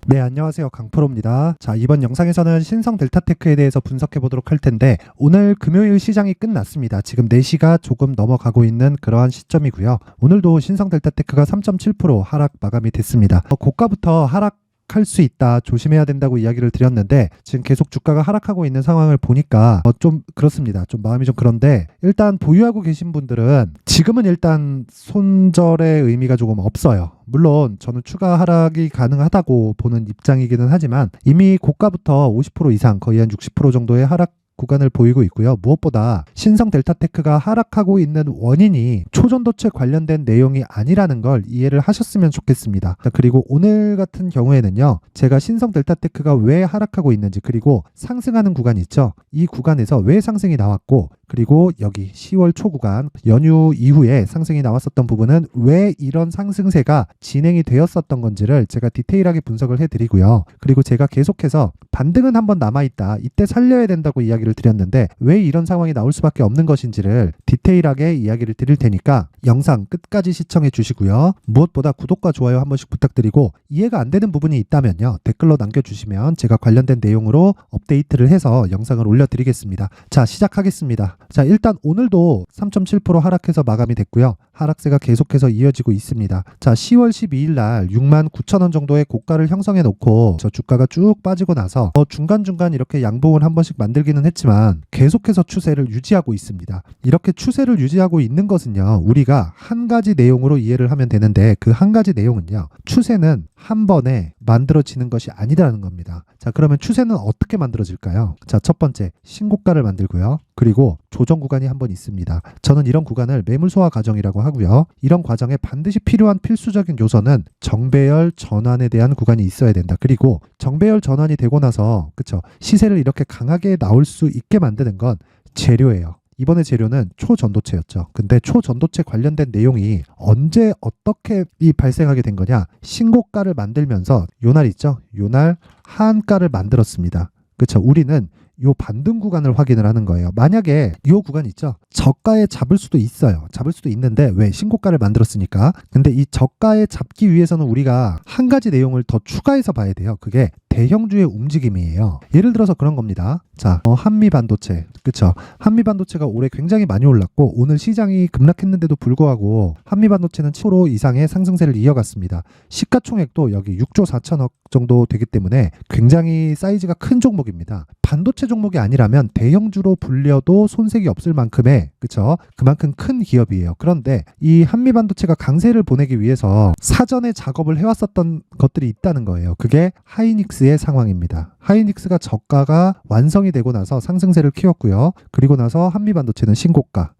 네, 안녕하세요. 강프로입니다. 자, 이번 영상에서는 신성 델타테크에 대해서 분석해 보도록 할 텐데, 오늘 금요일 시장이 끝났습니다. 지금 4시가 조금 넘어가고 있는 그러한 시점이고요. 오늘도 신성 델타테크가 3.7% 하락 마감이 됐습니다. 고가부터 하락할 수 있다, 조심해야 된다고 이야기를 드렸는데 지금 계속 주가가 하락하고 있는 상황을 보니까 좀 그렇습니다. 좀 마음이 좀 그런데, 일단 보유하고 계신 분들은 지금은 일단 손절의 의미가 조금 없어요. 물론 저는 추가 하락이 가능하다고 보는 입장이기는 하지만 이미 고가부터 50% 이상, 거의 한 60% 정도의 하락 구간을 보이고 있고요. 무엇보다 신성 델타테크가 하락하고 있는 원인이 초전도체 관련된 내용이 아니라는 걸 이해를 하셨으면 좋겠습니다. 그리고 오늘 같은 경우에는요, 제가 신성 델타테크가 왜 하락하고 있는지, 그리고 상승하는 구간이 있죠. 이 구간에서 왜 상승이 나왔고, 그리고 여기 10월 초 구간 연휴 이후에 상승이 나왔었던 부분은 왜 이런 상승세가 진행이 되었었던 건지를 제가 디테일하게 분석을 해드리고요. 그리고 제가 계속해서 반등은 한번 남아있다, 이때 살려야 된다고 이야기를 드렸는데 왜 이런 상황이 나올 수밖에 없는 것인지를 디테일하게 이야기를 드릴 테니까 영상 끝까지 시청해 주시고요. 무엇보다 구독과 좋아요 한 번씩 부탁드리고, 이해가 안 되는 부분이 있다면요, 댓글로 남겨주시면 제가 관련된 내용으로 업데이트를 해서 영상을 올려드리겠습니다. 자, 시작하겠습니다. 자, 일단 오늘도 3.7% 하락해서 마감이 됐고요. 하락세가 계속해서 이어지고 있습니다. 자, 10월 12일 날 69,000원 정도의 고가를 형성해 놓고 저 주가가 쭉 빠지고 나서 중간중간 이렇게 양봉을 한 번씩 만들기는 했지만 계속해서 추세를 유지하고 있습니다. 이렇게 추세를 유지하고 있는 것은요, 우리가 한 가지 내용으로 이해를 하면 되는데, 그 한 가지 내용은요, 추세는 한 번에 만들어지는 것이 아니라는 겁니다. 자, 그러면 추세는 어떻게 만들어질까요? 자, 첫 번째, 신고가를 만들고요. 그리고 조정 구간이 한 번 있습니다. 저는 이런 구간을 매물 소화 과정이라고 하고요. 이런 과정에 반드시 필요한 필수적인 요소는 정배열 전환에 대한 구간이 있어야 된다. 그리고 정배열 전환이 되고 나서, 그쵸, 시세를 이렇게 강하게 나올 수 있게 만드는 건 재료예요. 이번에 재료는 초전도체였죠. 근데 초전도체 관련된 내용이 언제 어떻게 발생하게 된 거냐? 신고가를 만들면서 요날 있죠? 요날 하한가를 만들었습니다. 그쵸? 우리는 요 반등 구간을 확인을 하는 거예요. 만약에 요 구간 있죠? 저가에 잡을 수도 있어요. 잡을 수도 있는데, 왜? 신고가를 만들었으니까. 근데 이 저가에 잡기 위해서는 우리가 한 가지 내용을 더 추가해서 봐야 돼요. 그게 대형주의 움직임이에요. 예를 들어서 그런 겁니다. 자, 한미반도체, 그쵸? 한미반도체가 올해 굉장히 많이 올랐고, 오늘 시장이 급락했는데도 불구하고 한미반도체는 7% 이상의 상승세를 이어갔습니다. 시가총액도 여기 6조 4천억 정도 되기 때문에 굉장히 사이즈가 큰 종목입니다. 반도체 종목이 아니라면 대형주로 불려도 손색이 없을 만큼의, 그쵸? 그만큼 큰 기업이에요. 그런데 이 한미반도체가 강세를 보내기 위해서 사전에 작업을 해왔었던 것들이 있다는 거예요. 그게 하이닉스의 상황입니다. 하이닉스가 저가가 완성이 되고 나서 상승세를 키웠고요. 그리고 나서 한미반도체는 신고가.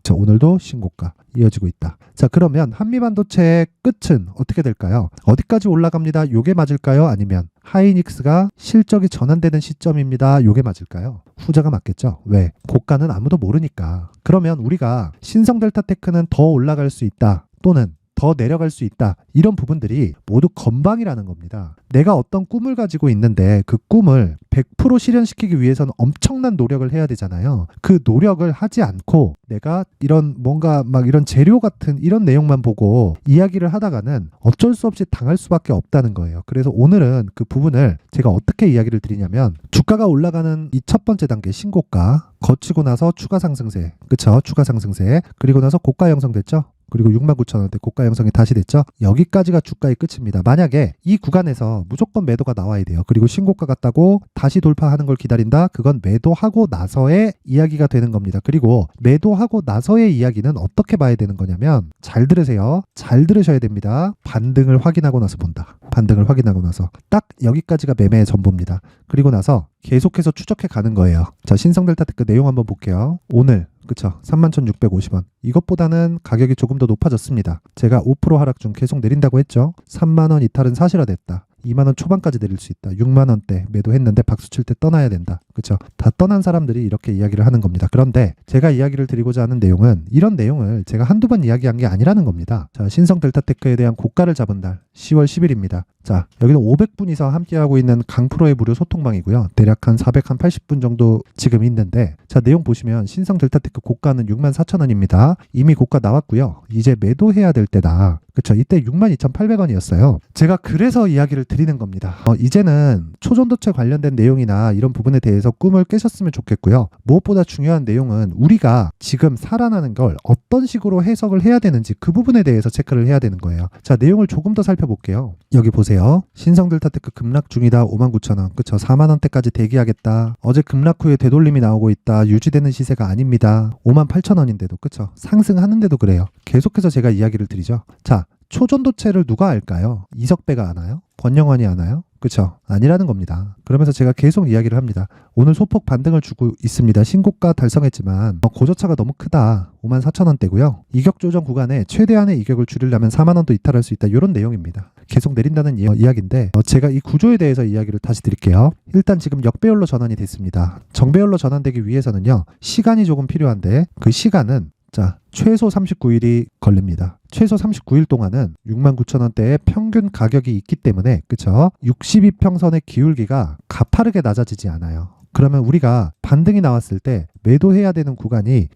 자, 오늘도 신고가 이어지고 있다. 자, 그러면 한미반도체의 끝은 어떻게 될까요? 어디까지 올라갑니다. 요게 맞을까요? 아니면 하이닉스가 실적이 전환되는 시점입니다. 요게 맞을까요? 후자가 맞겠죠. 왜? 고가는 아무도 모르니까. 그러면 우리가 신성 델타테크는 더 올라갈 수 있다, 또는 더 내려갈 수 있다, 이런 부분들이 모두 건방이라는 겁니다. 내가 어떤 꿈을 가지고 있는데 그 꿈을 100% 실현시키기 위해서는 엄청난 노력을 해야 되잖아요. 그 노력을 하지 않고 내가 이런 뭔가 막 이런 재료 같은 이런 내용만 보고 이야기를 하다가는 어쩔 수 없이 당할 수밖에 없다는 거예요. 그래서 오늘은 그 부분을 제가 어떻게 이야기를 드리냐면, 주가가 올라가는 이 첫 번째 단계 신고가 거치고 나서 추가 상승세, 그쵸? 추가 상승세, 그리고 나서 고가 형성됐죠? 그리고 69,000원대 고가 형성이 다시 됐죠. 여기까지가 주가의 끝입니다. 만약에 이 구간에서 무조건 매도가 나와야 돼요. 그리고 신고가 같다고 다시 돌파하는 걸 기다린다? 그건 매도하고 나서의 이야기가 되는 겁니다. 그리고 매도하고 나서의 이야기는 어떻게 봐야 되는 거냐면, 잘 들으세요. 잘 들으셔야 됩니다. 반등을 확인하고 나서 본다. 반등을 확인하고 나서 딱 여기까지가 매매의 전부입니다. 그리고 나서 계속해서 추적해 가는 거예요. 자, 신성 델타테크 내용 한번 볼게요. 오늘, 그쵸? 31,650원. 이것보다는 가격이 조금 더 높아졌습니다. 제가 5% 하락 중 계속 내린다고 했죠. 3만원 이탈은 사실화됐다. 2만원 초반까지 내릴 수 있다. 6만원대 매도했는데 박수 칠 때 떠나야 된다. 그쵸? 다 떠난 사람들이 이렇게 이야기를 하는 겁니다. 그런데 제가 이야기를 드리고자 하는 내용은, 이런 내용을 제가 한두 번 이야기한 게 아니라는 겁니다. 자, 신성 델타테크에 대한 고가를 잡은 날 10월 10일입니다. 자, 여기는 500분 이상 함께하고 있는 강프로의 무료 소통방이고요. 대략 한 480분 정도 지금 있는데, 자, 내용 보시면 신성 델타테크 고가는 64,000원입니다. 이미 고가 나왔고요. 이제 매도해야 될 때다. 그쵸? 이때 62,800원이었어요. 제가 그래서 이야기를 드리는 겁니다. 이제는 초전도체 관련된 내용이나 이런 부분에 대해서 꿈을 깨셨으면 좋겠고요. 무엇보다 중요한 내용은 우리가 지금 살아나는 걸 어떤 식으로 해석을 해야 되는지 그 부분에 대해서 체크를 해야 되는 거예요. 자, 내용을 조금 더 살펴볼게요. 여기 보세요. 신성 델타테크 급락 중이다. 59,000원. 그쵸? 4만원대까지 대기하겠다. 어제 급락 후에 되돌림이 나오고 있다. 유지되는 시세가 아닙니다. 58,000원인데도 그쵸? 상승하는데도 그래요. 계속해서 제가 이야기를 드리죠. 자, 초전도체를 누가 알까요? 이석배가 아나요? 권영환이 아나요? 그쵸? 아니라는 겁니다. 그러면서 제가 계속 이야기를 합니다. 오늘 소폭 반등을 주고 있습니다. 신고가 달성했지만 고저차가 너무 크다. 54,000원대고요. 이격 조정 구간에 최대한의 이격을 줄이려면 4만원도 이탈할 수 있다. 이런 내용입니다. 계속 내린다는 이야기인데 제가 이 구조에 대해서 이야기를 다시 드릴게요. 일단 지금 역배열로 전환이 됐습니다. 정배열로 전환되기 위해서는요. 시간이 조금 필요한데 그 시간은 자, 최소 39일이 걸립니다. 최소 39일 동안은 69,000원대의 평균 가격이 있기 때문에 그쵸? 62평선의 기울기가 가파르게 낮아지지 않아요. 그러면 우리가 반등이 나왔을 때 매도해야 되는 구간이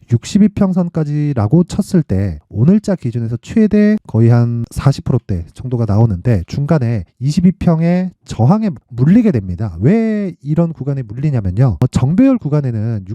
62평선까지라고 쳤을 때 오늘자 기준에서 최대 거의 한 40%대 정도가 나오는데 중간에 22평의 저항에 물리게 됩니다. 왜 이런 구간에 물리냐면요. 정배열 구간에는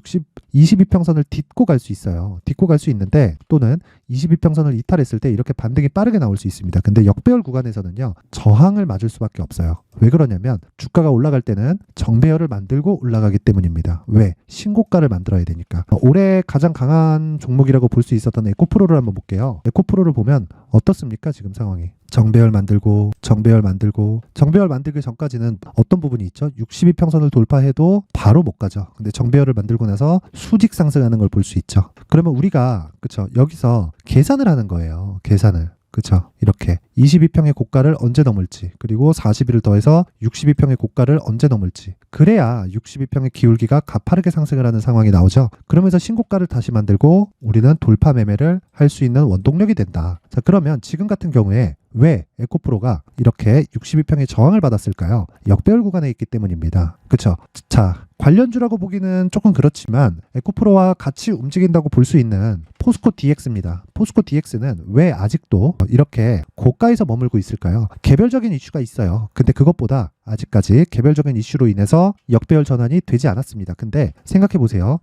22평선을 딛고 갈 수 있어요. 딛고 갈 수 있는데 또는 22평선을 이탈했을 때 이렇게 반등이 빠르게 나올 수 있습니다. 근데 역배열 구간에서는요. 저항을 맞을 수밖에 없어요. 왜 그러냐면 주가가 올라갈 때는 정배열을 만들고 올라가기 때문입니다. 왜? 신고가를 만들어야 되니까. 올해 가장 강한 종목이라고 볼 수 있었던 에코프로를 한번 볼게요. 에코프로를 보면 어떻습니까? 지금 상황이. 정배열 만들고 정배열 만들기 전까지는 어떤 부분이 있죠? 62평선을 돌파해도 바로 못 가죠. 근데 정배열을 만들고 나서 수직 상승하는 걸 볼 수 있죠. 그러면 우리가 그쵸? 여기서 계산을 하는 거예요. 계산을. 그쵸? 이렇게 22평의 고가를 언제 넘을지 그리고 40일을 더해서 62평의 고가를 언제 넘을지 그래야 62평의 기울기가 가파르게 상승을 하는 상황이 나오죠. 그러면서 신고가를 다시 만들고 우리는 돌파 매매를 할 수 있는 원동력이 된다. 자, 그러면 지금 같은 경우에 왜 에코프로가 이렇게 62평의 저항을 받았을까요? 역배열 구간에 있기 때문입니다. 그쵸? 자, 관련주라고 보기는 조금 그렇지만 에코프로와 같이 움직인다고 볼 수 있는 포스코 DX입니다. 포스코 DX는 왜 아직도 이렇게 고가에서 머물고 있을까요? 개별적인 이슈가 있어요. 근데 그것보다 아직까지 개별적인 이슈로 인해서 역배열 전환이 되지 않았습니다. 근데 생각해 보세요.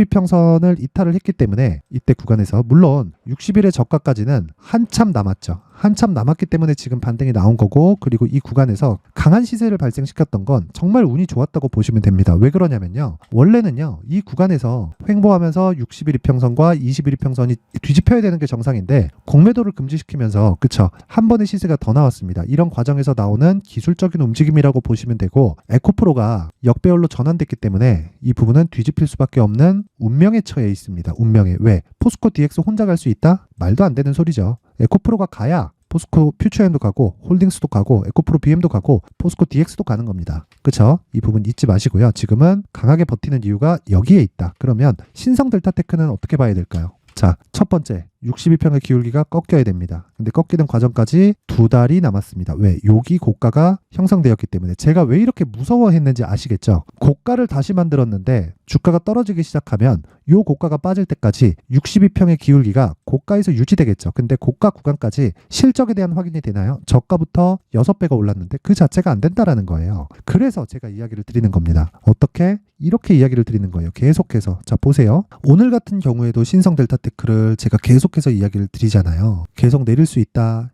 62평선을 이탈을 했기 때문에 이때 구간에서 물론 60일의 저가까지는 한참 남았죠. 한참 남았기 때문에 지금 반등이 나온 거고 그리고 이 구간에서 강한 시세를 발생시켰던 건 정말 운이 좋았다고 보시면 됩니다. 왜 그러냐면요. 원래는요. 이 구간에서 횡보하면서 60일 이평선과 20일 이평선이 뒤집혀야 되는 게 정상인데 공매도를 금지시키면서 그쵸. 한 번의 시세가 더 나왔습니다. 이런 과정에서 나오는 기술적인 움직임이라고 보시면 되고 에코프로가 역배열로 전환됐기 때문에 이 부분은 뒤집힐 수밖에 없는 운명에 처해 있습니다. 운명에. 왜? 포스코 DX 혼자 갈 수 있다? 말도 안 되는 소리죠. 에코프로가 가야 포스코 퓨처엠도 가고 홀딩스도 가고 에코프로 BM도 가고 포스코 DX도 가는 겁니다. 그쵸? 이 부분 잊지 마시고요. 지금은 강하게 버티는 이유가 여기에 있다. 그러면 신성 델타테크는 어떻게 봐야 될까요? 자, 첫 번째 62평의 기울기가 꺾여야 됩니다. 근데 꺾이는 과정까지 2달이 남았습니다. 왜? 여기 고가가 형성되었기 때문에 제가 왜 이렇게 무서워했는지 아시겠죠? 고가를 다시 만들었는데 주가가 떨어지기 시작하면 요 고가가 빠질 때까지 62평의 기울기가 고가에서 유지되겠죠. 근데 고가 구간까지 실적에 대한 확인이 되나요? 저가부터 6배가 올랐는데 그 자체가 안 된다라는 거예요. 그래서 제가 이야기를 드리는 겁니다. 어떻게? 이렇게 이야기를 드리는 거예요. 계속해서. 자, 보세요. 오늘 같은 경우에도 신성 델타테크를 제가 계속해서 이야기를 드리잖아요. 계속 내릴 수 있다.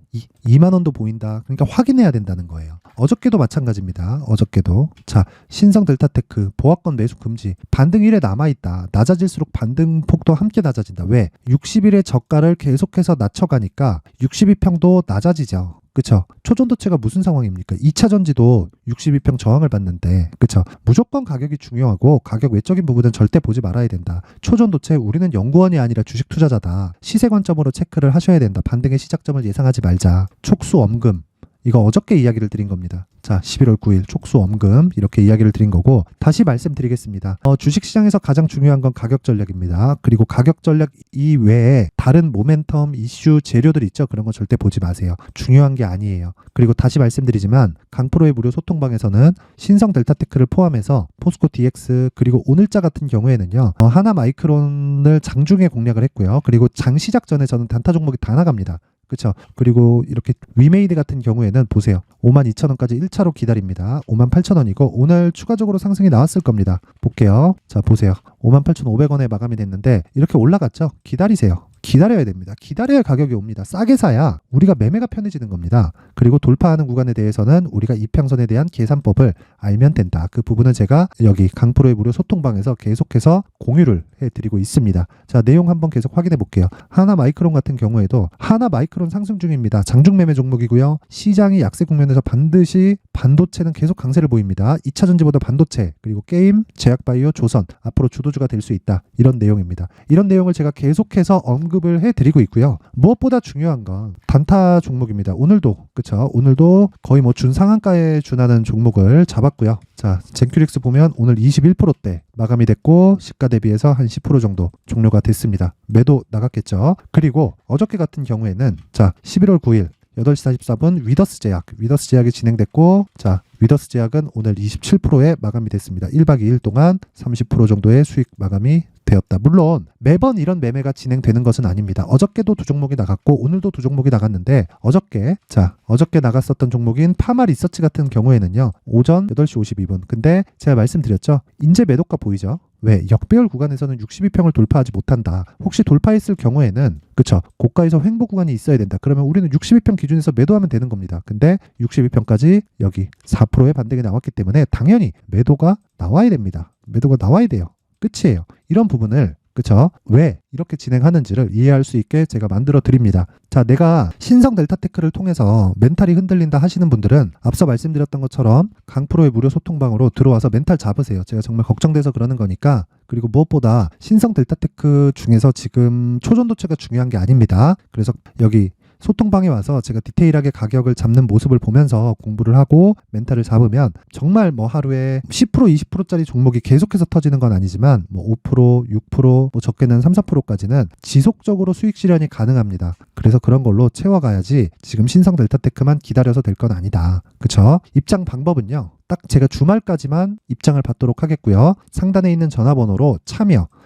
2만 원도 보인다. 그러니까 확인해야 된다는 거예요. 어저께도 마찬가지입니다. 어저께도. 자, 신성 델타테크 보합권 매수 금지. 반등 1에 남아있다. 낮아질수록 반등 폭도 함께 낮아진다. 왜? 60일의 저가를 계속해서 낮춰가니까 62평도 낮아지죠. 그쵸? 초전도체가 무슨 상황입니까? 2차 전지도 62평 저항을 받는데, 그쵸? 무조건 가격이 중요하고 가격 외적인 부분은 절대 보지 말아야 된다. 초전도체 우리는 연구원이 아니라 주식 투자자다. 시세 관점으로 체크를 하셔야 된다. 반등의 시작점을 예상하지 말자. 촉수 엄금. 이거 어저께 이야기를 드린 겁니다. 자, 11월 9일 촉수 엄금 이렇게 이야기를 드린 거고 다시 말씀드리겠습니다. 주식시장에서 가장 중요한 건 가격 전략입니다. 그리고 가격 전략 이외에 다른 모멘텀 이슈 재료들 있죠. 그런 거 절대 보지 마세요. 중요한 게 아니에요. 그리고 다시 말씀드리지만 강프로의 무료 소통방에서는 신성 델타테크를 포함해서 포스코 DX 그리고 오늘자 같은 경우에는요. 하나 마이크론을 장중에 공략을 했고요. 그리고 장 시작 전에 저는 단타 종목이 다 나갑니다. 그렇죠. 그리고 이렇게 위메이드 같은 경우에는 보세요. 52,000원까지 1차로 기다립니다. 58,000원이고 오늘 추가적으로 상승이 나왔을 겁니다. 볼게요. 자, 보세요. 58,500원에 마감이 됐는데 이렇게 올라갔죠. 기다리세요. 기다려야 됩니다. 기다려야 가격이 옵니다. 싸게 사야 우리가 매매가 편해지는 겁니다. 그리고 돌파하는 구간에 대해서는 우리가 이평선에 대한 계산법을 알면 된다. 그 부분은 제가 여기 강프로의 무료 소통방에서 계속해서 공유를 해드리고 있습니다. 자, 내용 한번 계속 확인해 볼게요. 하나 마이크론 같은 경우에도 하나 마이크론 상승 중입니다. 장중 매매 종목이고요. 시장이 약세 국면에서 반드시 반도체는 계속 강세를 보입니다. 2차 전지보다 반도체 그리고 게임, 제약바이오, 조선 앞으로 주도주가 될 수 있다. 이런 내용입니다. 이런 내용을 제가 계속해서 언급을 해드리고 있고요. 무엇보다 중요한 건 단타 종목입니다. 오늘도 그쵸? 오늘도 거의 뭐 준상한가에 준하는 종목을 잡았고요. 자, 젠큐릭스 보면 오늘 21%대 마감이 됐고 시가 대비해서 한 10% 정도 종료가 됐습니다. 매도 나갔겠죠. 그리고 어저께 같은 경우에는 자 11월 9일 8시 44분 위더스 제약이 진행됐고 자 위더스 제약은 오늘 27%에 마감이 됐습니다. 1박 2일 동안 30% 정도의 수익 마감이 되었다. 물론 매번 이런 매매가 진행되는 것은 아닙니다. 어저께도 두 종목이 나갔고 오늘도 두 종목이 나갔는데 어저께 나갔었던 종목인 파마 리서치 같은 경우에는요. 오전 8시 52분. 근데 제가 말씀드렸죠. 인제 매도가 보이죠? 왜? 역배열 구간에서는 62평을 돌파하지 못한다. 혹시 돌파했을 경우에는 그쵸? 고가에서 횡보 구간이 있어야 된다. 그러면 우리는 62평 기준에서 매도하면 되는 겁니다. 근데 62평까지 여기 4%의 반등이 나왔기 때문에 당연히 매도가 나와야 됩니다. 매도가 나와야 돼요. 끝이에요. 이런 부분을 그쵸? 왜 이렇게 진행하는지를 이해할 수 있게 제가 만들어 드립니다. 자, 내가 신성 델타테크를 통해서 멘탈이 흔들린다 하시는 분들은 앞서 말씀드렸던 것처럼 강프로의 무료 소통방으로 들어와서 멘탈 잡으세요. 제가 정말 걱정돼서 그러는 거니까. 그리고 무엇보다 신성 델타테크 중에서 지금 초전도체가 중요한 게 아닙니다. 그래서 여기 소통방에 와서 제가 디테일하게 가격을 잡는 모습을 보면서 공부를 하고 멘탈을 잡으면 정말 뭐 하루에 10% 20%짜리 종목이 계속해서 터지는 건 아니지만 뭐 5% 6% 뭐 적게는 3, 4%까지는 지속적으로 수익 실현이 가능합니다. 그래서 그런 걸로 채워가야지 지금 신성 델타테크만 기다려서 될 건 아니다. 그쵸? 입장 방법은요. 딱 제가 주말까지만 입장을 받도록 하겠고요. 상단에 있는 전화번호로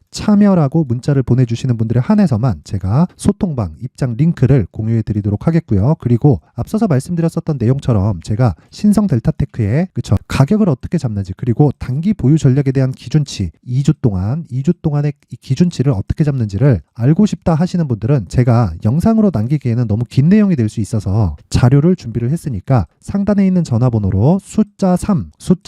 참여라고 문자를 보내주시는 분들에 한해서만 제가 소통방 입장 링크를 공유해 드리도록 하겠고요. 그리고 앞서서 말씀드렸었던 내용처럼 제가 신성 델타테크의 가격을 어떻게 잡는지 그리고 단기 보유 전략에 대한 기준치 2주 동안의 이 기준치를 어떻게 잡는지를 알고 싶다 하시는 분들은 제가 영상으로 남기기에는 너무 긴 내용이 될 수 있어서 자료를 준비를 했으니까 상단에 있는 전화번호로 숫자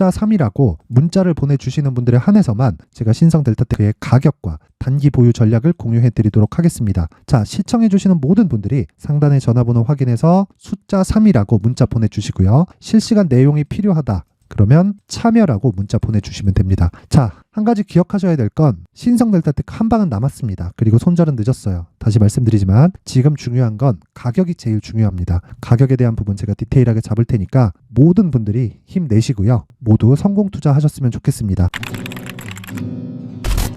3이라고 문자를 보내주시는 분들에 한해서만 제가 신성 델타테크의 가격과 단기 보유 전략을 공유해 드리도록 하겠습니다. 자, 시청해 주시는 모든 분들이 상단의 전화번호 확인해서 숫자 3이라고 문자 보내주시고요. 실시간 내용이 필요하다. 그러면 참여라고 문자 보내주시면 됩니다. 자, 한 가지 기억하셔야 될 건 신성 델타테크 한 방은 남았습니다. 그리고 손절은 늦었어요. 다시 말씀드리지만 지금 중요한 건 가격이 제일 중요합니다. 가격에 대한 부분 제가 디테일하게 잡을 테니까 모든 분들이 힘내시고요. 모두 성공 투자하셨으면 좋겠습니다.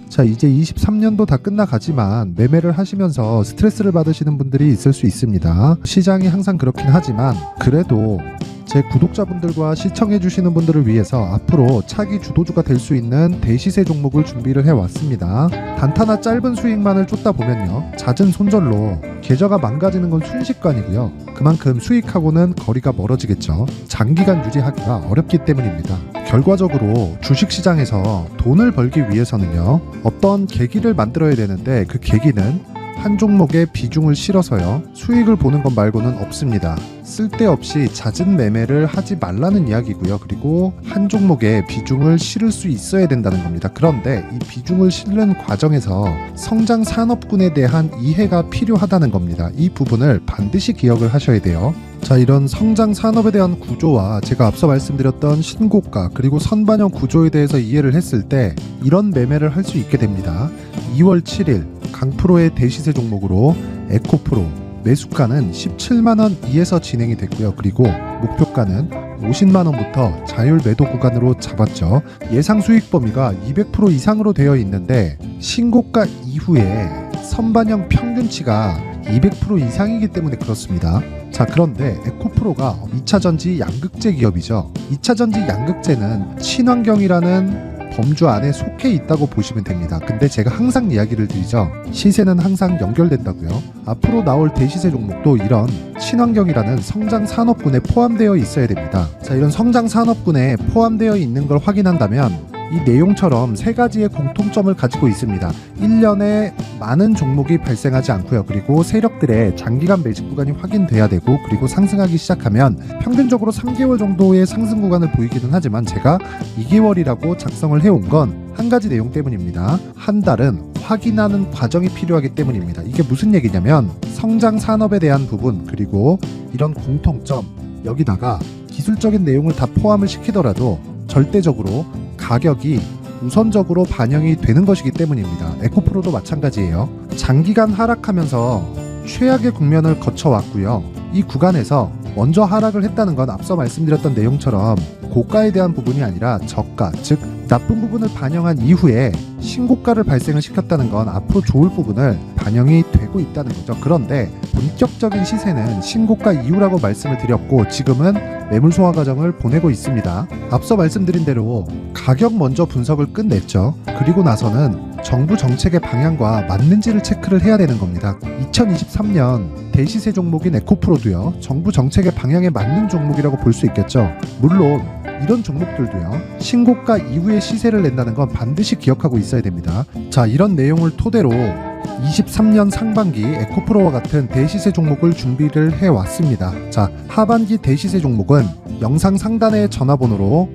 자, 이제 23년도 다 끝나가지만 매매를 하시면서 스트레스를 받으시는 분들이 있을 수 있습니다. 시장이 항상 그렇긴 하지만 그래도 제 구독자분들과 시청해주시는 분들을 위해서 앞으로 차기 주도주가 될 수 있는 대시세 종목을 준비를 해왔습니다. 단타나 짧은 수익만을 쫓다 보면요. 잦은 손절로 계좌가 망가지는 건 순식간이고요. 그만큼 수익하고는 거리가 멀어지겠죠. 장기간 유지하기가 어렵기 때문입니다. 결과적으로 주식시장에서 돈을 벌기 위해서는요. 어떤 계기를 만들어야 되는데 그 계기는 한 종목에 비중을 실어서요. 수익을 보는 것 말고는 없습니다. 쓸데없이 잦은 매매를 하지 말라는 이야기고요. 그리고 한 종목에 비중을 실을 수 있어야 된다는 겁니다. 그런데 이 비중을 실는 과정에서 성장 산업군에 대한 이해가 필요하다는 겁니다. 이 부분을 반드시 기억을 하셔야 돼요. 자, 이런 성장 산업에 대한 구조와 제가 앞서 말씀드렸던 신고가 그리고 선반영 구조에 대해서 이해를 했을 때 이런 매매를 할 수 있게 됩니다. 2월 7일 강프로의 대시세 종목으로 에코프로 매수가는 17만원 이에서 진행이 됐고요. 그리고 목표가는 50만원부터 자율 매도 구간으로 잡았죠. 예상 수익 범위가 200% 이상으로 되어 있는데 신고가 이후에 선반영 평균치가 200% 이상이기 때문에 그렇습니다. 자, 그런데 에코프로가 2차전지 양극재 기업이죠. 2차전지 양극재는 친환경이라는 범주 안에 속해 있다고 보시면 됩니다. 근데 제가 항상 이야기를 드리죠. 시세는 항상 연결된다고요. 앞으로 나올 대시세 종목도 이런 친환경이라는 성장 산업군에 포함되어 있어야 됩니다. 자, 이런 성장 산업군에 포함되어 있는 걸 확인한다면 이 내용처럼 세 가지의 공통점을 가지고 있습니다. 1년에 많은 종목이 발생하지 않고요. 그리고 세력들의 장기간 매집 구간이 확인돼야 되고, 그리고 상승하기 시작하면 평균적으로 3개월 정도의 상승 구간을 보이기는 하지만 제가 2개월이라고 작성을 해온 건 한 가지 내용 때문입니다. 한 달은 확인하는 과정이 필요하기 때문입니다. 이게 무슨 얘기냐면 성장 산업에 대한 부분, 그리고 이런 공통점, 여기다가 기술적인 내용을 다 포함을 시키더라도 절대적으로 가격이 우선적으로 반영이 되는 것이기 때문입니다. 에코프로도 마찬가지예요. 장기간 하락하면서 최악의 국면을 거쳐왔고요. 이 구간에서 먼저 하락을 했다는 건 앞서 말씀드렸던 내용처럼 고가에 대한 부분이 아니라 저가, 즉 나쁜 부분을 반영한 이후에 신고가를 발생을 시켰다는 건 앞으로 좋을 부분을 반영이 되고 있다는 거죠. 그런데 본격적인 시세는 신고가 이후라고 말씀을 드렸고, 지금은 매물 소화 과정을 보내고 있습니다. 앞서 말씀드린 대로 가격 먼저 분석을 끝냈죠. 그리고 나서는 정부 정책의 방향과 맞는지를 체크를 해야 되는 겁니다. 2023년 대시세 종목인 에코프로도요, 정부 정책의 방향에 맞는 종목이라고 볼 수 있겠죠. 물론 이런 종목들도요, 신고가 이후에 시세를 낸다는 건 반드시 기억하고 있어야 됩니다. 자, 이런 내용을 토대로 23년 상반기 에코프로와 같은 대시세 종목을 준비를 해왔습니다. 자, 하반기 대시세 종목은 영상 상단의 전화번호로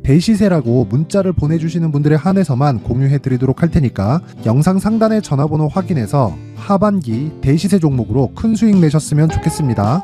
대시세라고 문자를 보내주시는 분들에 한해서만 공유해드리도록 할 테니까 영상 상단의 전화번호 확인해서 하반기 대시세 종목으로 큰 수익 내셨으면 좋겠습니다.